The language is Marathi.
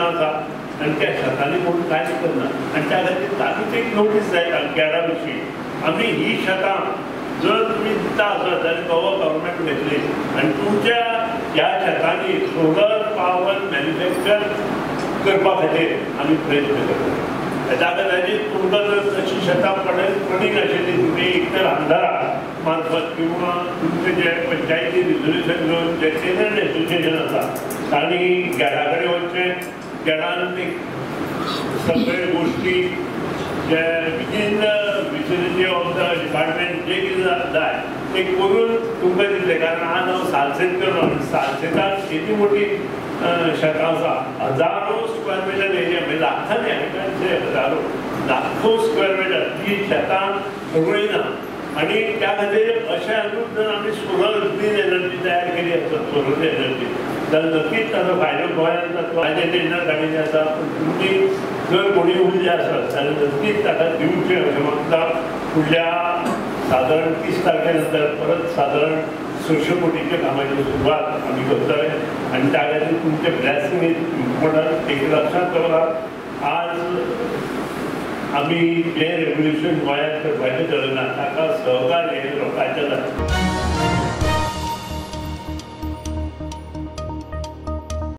आसा आनी त्या शेतांनी कोण कांयच करना आनी त्या खातीर तातूंत एक नोटीस जाय गॅडा विशीं आमी ही शेतां जर तुमी दिता आसत जाल्यार गोवा गव्हर्मेंट घेतली आनी तुमच्या ह्या शेतांनी सोलर पावर मॅन्युफॅक्चर करपा खातीर आमी प्रयत्न करता त्या खातीर तुमकां जर तशी शेतां पडीक आशिल्ली तुमी एक तर आमदारा मार्फत किंवा तुमचे जे पंचायती रिजोल्युशन घेवन जे टेनंट एसोसिएशन आसा तांणी गॅडा कडेन वचचें गॅडान सगळे गोश्टी जे within vicinity of the department जे कितें जाय ते करून तुमकां दितले कारण आज हांव सालसेत करलो सालसेताक किती मोठी शेतां आसा हजारो स्क्वेअर मिटर एरिया म्हणजे लाखांनी हांवें हजारो लाखो स्क्वेअर मिटर ती शेतां रवयना आनी त्या खातीर अशें हातूंत जर आमी सोलर ग्रीन एनर्जी तयार केली आसत सोलर एनर्जी जाल्यार नक्कीच ताचो फायदो गोंयांत जातलो आनी टेंडर काडिल्लें आसा पूण तुमची जर कोणी उरले आसत जाल्यार नक्कीच ताका दिवचें अशें म्हाका फुडल्या सादारण 30 तारखे नंतर परत सादारण 600 कोटीच्या कामाची सुरवात आमी करतले आनी त्या खातीर तुमचे ब्लेसिंग इज इम्पॉर्टंट एक लक्षात दवरात आज आमी जे रेव्होल्युशन गोंयांत करपाचें ठरयलां ताका सहकार्य लोकांचें जाता